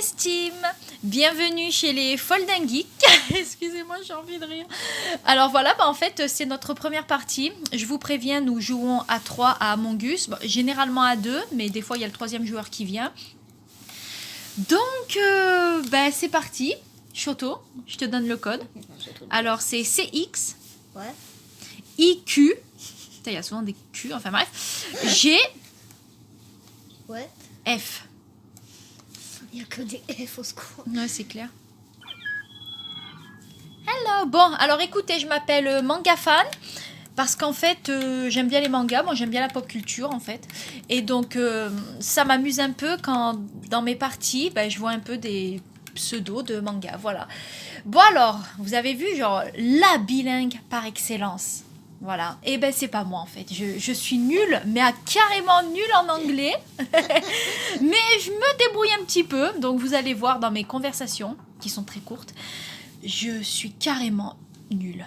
estime, bienvenue chez les Folden Geeks. Excusez-moi, j'ai envie de rire. Alors voilà, en fait, c'est notre première partie. Je vous préviens, nous jouons à 3 à Among Us, généralement à 2, mais des fois il y a le troisième joueur qui vient. Donc, c'est parti. Choto, je te donne le code. Alors, c'est CX, Ouais. IQ, il y a souvent des Q, enfin bref, G, Ouais. F. Il n'y a que des F au secours. Ouais, c'est clair. Hello. Bon, alors écoutez, je m'appelle Manga Fan parce qu'en fait, j'aime bien les mangas. Moi, j'aime bien la pop culture, en fait. Et donc, ça m'amuse un peu quand, dans mes parties, je vois un peu des pseudos de mangas. Voilà. Bon, alors, vous avez vu, genre, la bilingue par excellence. Voilà. Et c'est pas moi, en fait. Je suis nulle, mais carrément nulle en anglais. Mais je me débrouille un petit peu. Donc, vous allez voir dans mes conversations, qui sont très courtes, je suis carrément nulle.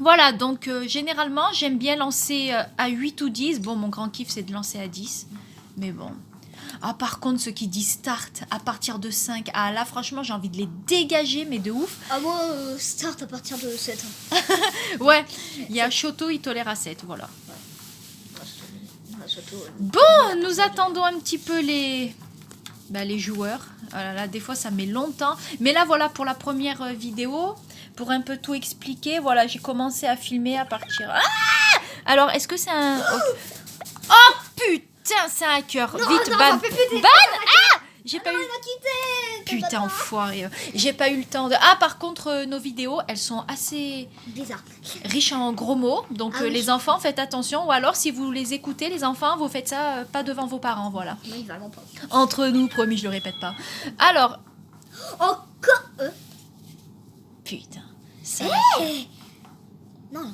Voilà, donc généralement, j'aime bien lancer à 8 ou 10. Bon, mon grand kiff, c'est de lancer à 10. Mais bon. Ah, par contre, ceux qui disent start à partir de 5, ah là, franchement, j'ai envie de les dégager, mais de ouf. Ah, moi, start à partir de 7. Hein. Ouais, il y a Choto, il tolère à 7, voilà. Surtout, Bon, nous attendons un petit peu les joueurs. Voilà, là, des fois, ça met longtemps. Mais là, voilà, pour la première vidéo, pour un peu tout expliquer, voilà, j'ai commencé à filmer à partir... Ah! Alors, est-ce que c'est un... Oh, putain, c'est un hacker. Vite, ban. Ban! Ah! J'ai pas eu... Putain, enfoiré. J'ai pas eu le temps de... Ah, par contre, nos vidéos, elles sont assez... bizarre. riches en gros mots. Donc, oui. les enfants, faites attention. Ou alors, si vous les écoutez, les enfants, vous faites ça pas devant vos parents, voilà. Oui, vraiment pas. Entre nous, promis, je le répète pas. Alors... Encore Putain. Ça... Non.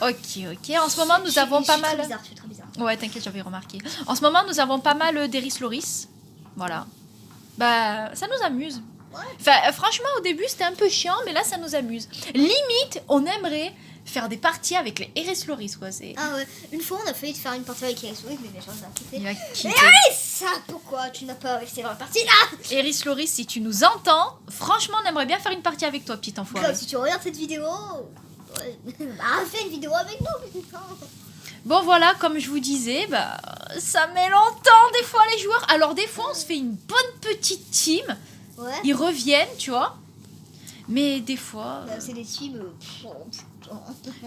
Ok. En ce moment, nous avons pas mal... Je suis très bizarre. Ouais, t'inquiète, j'avais remarqué. En ce moment, nous avons pas mal d'Eris Loris. Voilà. Ça nous amuse. Ouais. Enfin, franchement, au début, c'était un peu chiant, mais là, ça nous amuse. Limite, on aimerait faire des parties avec les Eris Loris, quoi. C'est... Ah ouais, une fois on a failli faire une partie avec Eris Loris, mais bien sûr, on a quitté. Il a quitté. Et ça, pourquoi tu n'as pas resté dans la partie là? Eris Loris, si tu nous entends, franchement, on aimerait bien faire une partie avec toi, petit enfoiré. Comme si tu regardes cette vidéo, ouais, fais une vidéo avec nous. Bon, voilà, comme je vous disais, ça met longtemps, des fois, les joueurs. Alors, des fois, on se fait une bonne petite team. Ouais. Ils reviennent, tu vois. Mais des fois... C'est des teams.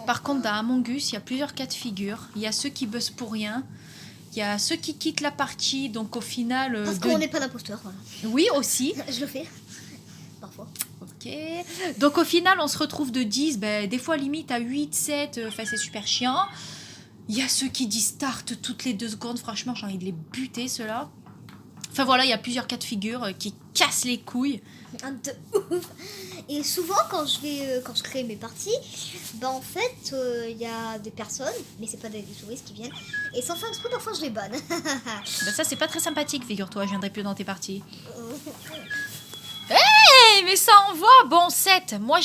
Par contre, dans Among Us, il y a plusieurs cas de figure. Il y a ceux qui buzzent pour rien. Il y a ceux qui quittent la partie. Donc, au final... Parce qu'on n'est pas d'imposteur, voilà. Oui, aussi. Je le fais. Parfois. Ok. Donc, au final, on se retrouve de 10. Des fois, limite à 8, 7. Enfin, c'est super chiant. Il y a ceux qui disent start toutes les 2 secondes. Franchement, j'ai envie de les buter, ceux-là. Enfin, voilà, il y a plusieurs cas de figure qui cassent les couilles. De ouf. Et souvent quand je crée mes parties, en fait il y a des personnes, mais c'est pas des touristes qui viennent, et sans faire exprès parfois je les banne. Ça c'est pas très sympathique, figure-toi, je viendrai plus dans tes parties. Hey, mais ça envoie. Bon, 7. Moi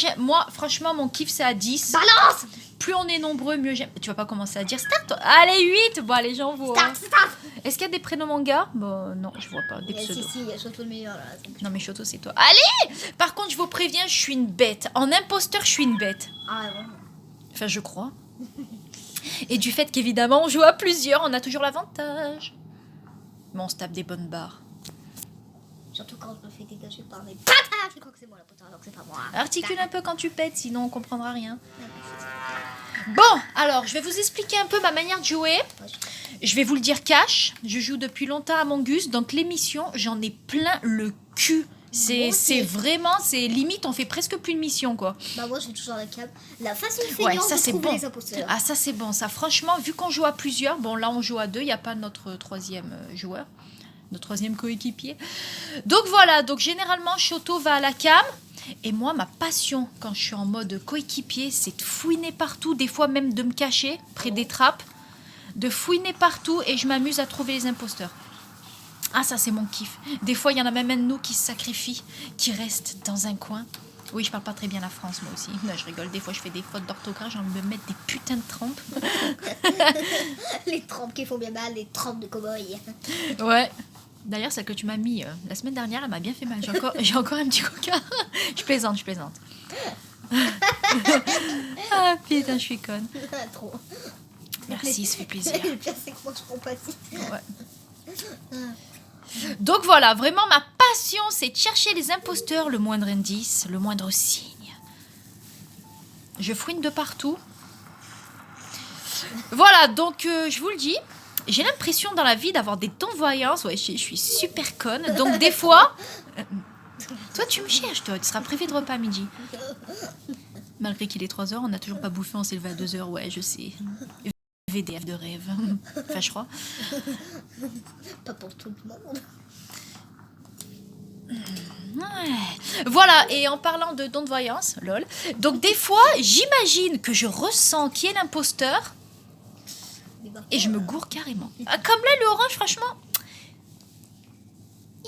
franchement mon kiff c'est à 10. Balance. Plus on est nombreux, mieux j'aime. Tu vas pas commencer à dire start. Allez, 8. Bon, allez, j'en vois. Start. Est-ce qu'il y a des prénoms manga? Bon, non, je vois pas. Des pseudos. Si, il y a surtout le meilleur là. Non, mais Choto, c'est toi. Allez! Par contre, je vous préviens, je suis une bête. En imposteur, je suis une bête. Ah ouais, vraiment. Enfin, je crois. Et du fait qu'évidemment, on joue à plusieurs, on a toujours l'avantage. Mais on se tape des bonnes barres. Surtout quand je me fais dégager par les patates. Je crois que c'est moi la potard, alors que c'est pas moi. Articule un peu quand tu pètes, sinon on comprendra rien. Bon, alors, je vais vous expliquer un peu ma manière de jouer. Je vais vous le dire cash. Je joue depuis longtemps à Among Us, donc l'émission, j'en ai plein le cul. C'est vraiment, c'est limite, on fait presque plus de missions, quoi. Moi, je vais toujours la cam. La façon de Ouais, faire ça c'est bon. les imposteurs. Ah, ça c'est bon. Ça, franchement, vu qu'on joue à plusieurs, bon, là on joue à 2, il n'y a pas notre troisième joueur, notre troisième coéquipier. Donc voilà, donc généralement, Choto va à la cam. Et moi, ma passion, quand je suis en mode coéquipier, c'est de fouiner partout, des fois même de me cacher près des trappes, de fouiner partout et je m'amuse à trouver les imposteurs. Ah, ça, c'est mon kiff. Des fois, il y en a même un de nous qui se sacrifie, qui reste dans un coin. Oui, je parle pas très bien la France, moi aussi. Non, je rigole, des fois, je fais des fautes d'orthographe, j'ai envie de me mettre des putains de trempes. Les trempes qui font bien mal, les trempes de cow-boy. Ouais. D'ailleurs, celle que tu m'as mis la semaine dernière, elle m'a bien fait mal. J'ai encore un petit coca. Je plaisante. Ah putain, je suis conne. Trop. Merci, ça fait plaisir. Le pire, c'est que moi, je prends pas si. Ouais. Donc voilà, vraiment ma passion, c'est de chercher les imposteurs, le moindre indice, le moindre signe. Je fouine de partout. Voilà, donc je vous le dis, j'ai l'impression dans la vie d'avoir des dons de voyance. Ouais, je suis super conne. Donc des fois... toi, tu me cherches, toi. Tu seras privé de repas à midi. Malgré qu'il est 3h, on n'a toujours pas bouffé, on s'est levé à 2h. Ouais, je sais. VDF de rêve. Enfin, je crois. Pas pour tout le monde. Ouais. Voilà, et en parlant de dons de voyance, lol. Donc des fois, j'imagine que je ressens qui est l'imposteur et je me gourre carrément. Ah, comme là, le orange, franchement,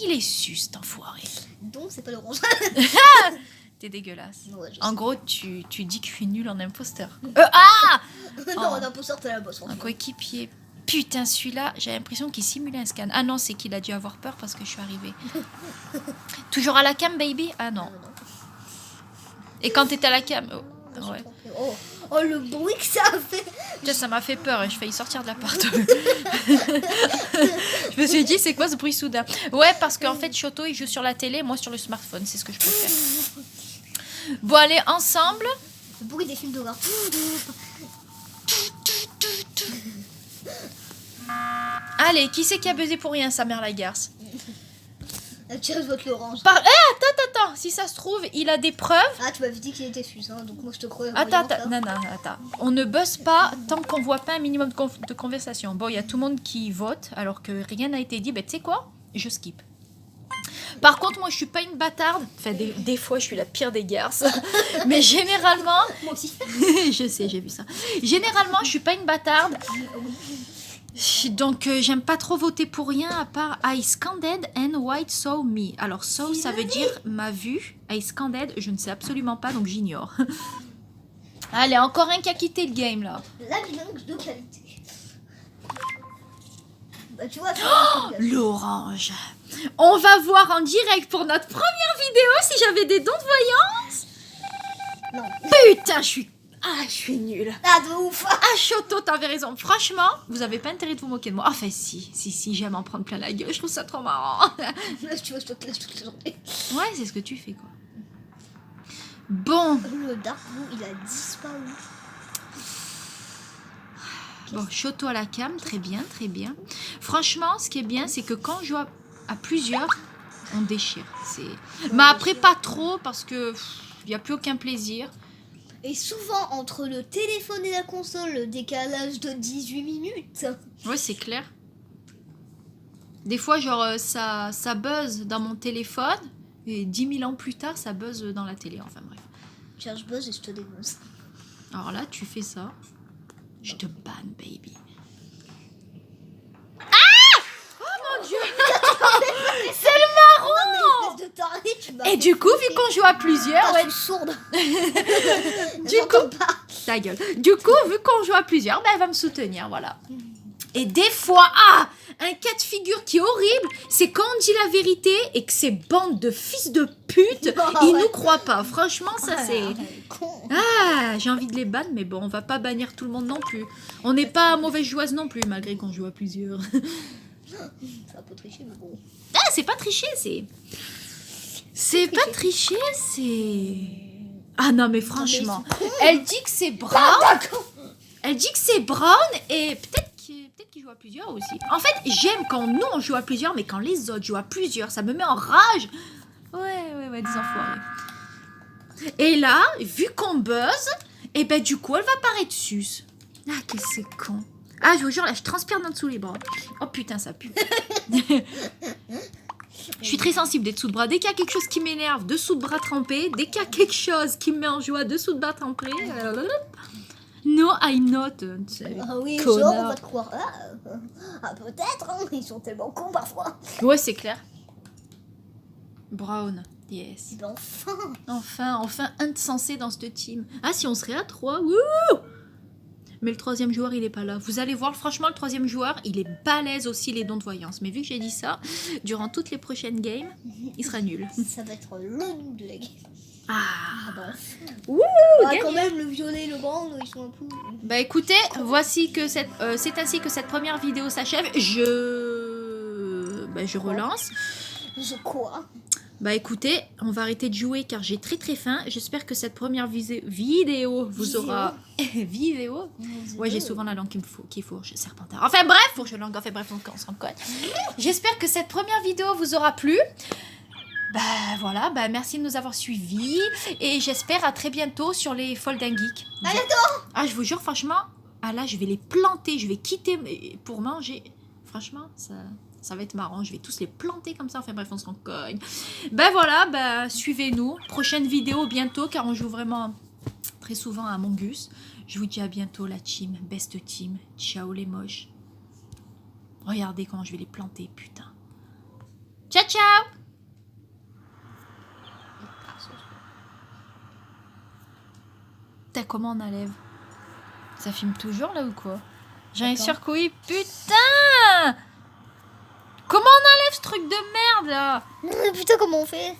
il est sus, cet enfoiré. Donc, c'est pas l'orange. T'es dégueulasse. Ouais, je En sais. gros, tu dis que je suis nulle en imposteur. Ah Non, Oh. on a pour sortir la bosse. Un coéquipier. Putain, celui-là, j'ai l'impression qu'il simulait un scan. Ah non, c'est qu'il a dû avoir peur parce que je suis arrivée. Toujours à la cam, baby? Ah non. Et quand t'étais à la cam... Oh, ouais. Oh, le bruit que ça a fait. Putain, ça m'a fait peur et je failli sortir de l'appart. Je me suis dit, c'est quoi ce bruit soudain? Ouais, parce qu'en fait, Choto, il joue sur la télé, moi sur le smartphone. C'est ce que je préfère. Bon, allez, ensemble. Le bruit des films d'horreur. Allez, qui c'est qui a buzzé pour rien, sa mère la garce? Tu votes l'orange. Attends, si ça se trouve, il a des preuves. Ah, tu m'avais dit qu'il était sus, hein, donc moi je te crois. Attends, non, attends. On ne buzz pas tant qu'on voit pas un minimum de conversation. Bon, il y a tout le monde qui vote alors que rien n'a été dit. Ben, tu sais quoi? Je skip. Par contre, moi, je suis pas une bâtarde. Enfin, des fois, je suis la pire des garces. Mais généralement... Moi aussi. je sais, j'ai vu ça. Généralement, je suis pas une bâtarde. Donc, j'aime pas trop voter pour rien à part I scanned and white saw me. Alors, saw, ça veut dire m'a vu. I scanned, je ne sais absolument pas, donc j'ignore. Allez, encore un qui a quitté le game, là. La bilingue de qualité. Bah, tu vois, L'orange. On va voir en direct pour notre première vidéo si j'avais des dons de voyance. Non. Putain, je suis nulle. Ah, de ouf. Ah, Choto, t'avais raison. Franchement, vous avez pas intérêt de vous moquer de moi. Enfin, si, j'aime en prendre plein la gueule. Je trouve ça trop marrant. Là, tu vois, je te laisse toute la journée. Ouais, c'est ce que tu fais, quoi. Bon. Le Dark Blue, il a disparu. Bon, Choto à la cam, très bien, très bien. Franchement, ce qui est bien, c'est que quand on joue à plusieurs, on déchire. Mais après, pas trop, parce que il n'y a plus aucun plaisir. Et souvent, entre le téléphone et la console, le décalage de 18 minutes. Ouais, c'est clair. Des fois, genre, ça buzz dans mon téléphone, et 10 000 ans plus tard, ça buzz dans la télé. Enfin, bref. Tiens, je buzz et je te dénonce. Alors là, tu fais ça. Je te banne, baby. Ah! Oh mon Dieu! C'est le marron! Non, mais espèce de taré, tu m'as Et fait du coup, vu flipper. qu'on joue à plusieurs, Ah, ouais, je suis sourde. du coup, ta gueule. Du coup, vu qu'on joue à plusieurs, ben, elle va me soutenir, voilà. Et des fois, un cas de figure qui est horrible, c'est quand on dit la vérité et que ces bandes de fils de pute, Ah, ils ouais. nous croient pas. Franchement, ça c'est... Con. Ah, j'ai envie de les ban, mais bon, on va pas bannir tout le monde non plus. On n'est pas mauvaise joueuse non plus, malgré qu'on joue à plusieurs. C'est un peu triché, mais bon. Ah, c'est pas tricher, c'est... C'est pas tricher, c'est... Ah non, mais franchement, elle dit que c'est brown. Elle dit que c'est brown et peut-être qu'il joue à plusieurs aussi. En fait, j'aime quand nous on joue à plusieurs, mais quand les autres jouent à plusieurs, ça me met en rage. Ouais, des enfoirés. Et là, vu qu'on buzz, et ben du coup, elle va paraître sus. Ah, que c'est con. Ah, je vous jure, là, je transpire d'en dessous les bras. Oh putain, ça pue. Je suis très sensible des dessous de bras. Dès qu'il y a quelque chose qui m'énerve, dessous de bras trempés. Dès qu'il y a quelque chose qui me met en joie, dessous de bras trempés. No, I'm not. Ah oui, Connard. genre, on va te croire. Ah, peut-être, hein, ils sont tellement cons parfois. Ouais, c'est clair. Brown, yes. Mais enfin. Enfin, un de sensé dans cette team. Ah, si on serait à 3, wouh! Mais le troisième joueur, il est pas là. Vous allez voir, franchement, le troisième joueur, il est balèze aussi les dons de voyance. Mais vu que j'ai dit ça, durant toutes les prochaines games, il sera nul. Ça va être long de la game. Ah, Bon. ouh, Quand même, le violet et le blanc, ils sont un peu... Bah écoutez, voici que c'est ainsi que cette première vidéo s'achève. Je relance. Je quoi? Bah écoutez, on va arrêter de jouer car j'ai très très faim. J'espère que cette première vidéo vous aura... vidéo. Ouais, j'ai souvent la langue qui fourche, Serpentard. Enfin bref, fourche langue, enfin bref, on s'en colle. J'espère que cette première vidéo vous aura plu. Bah voilà, bah merci de nous avoir suivis. Et j'espère à très bientôt sur les Folden Geek. À bientôt. Ah, je vous jure, franchement, ah là, je vais les planter, je vais quitter pour manger. Franchement, ça va être marrant, je vais tous les planter comme ça. Enfin bref, on se cogne. Ben voilà, ben suivez-nous. Prochaine vidéo bientôt, car on joue vraiment très souvent à Among Us. Je vous dis à bientôt, la team, best team. Ciao les moches. Regardez comment je vais les planter, putain. Ciao, ciao. Putain, comment on enlève? Ça filme toujours là ou quoi? J'en ai sur quoi? Putain! Comment on enlève ce truc de merde là? Putain, comment on fait?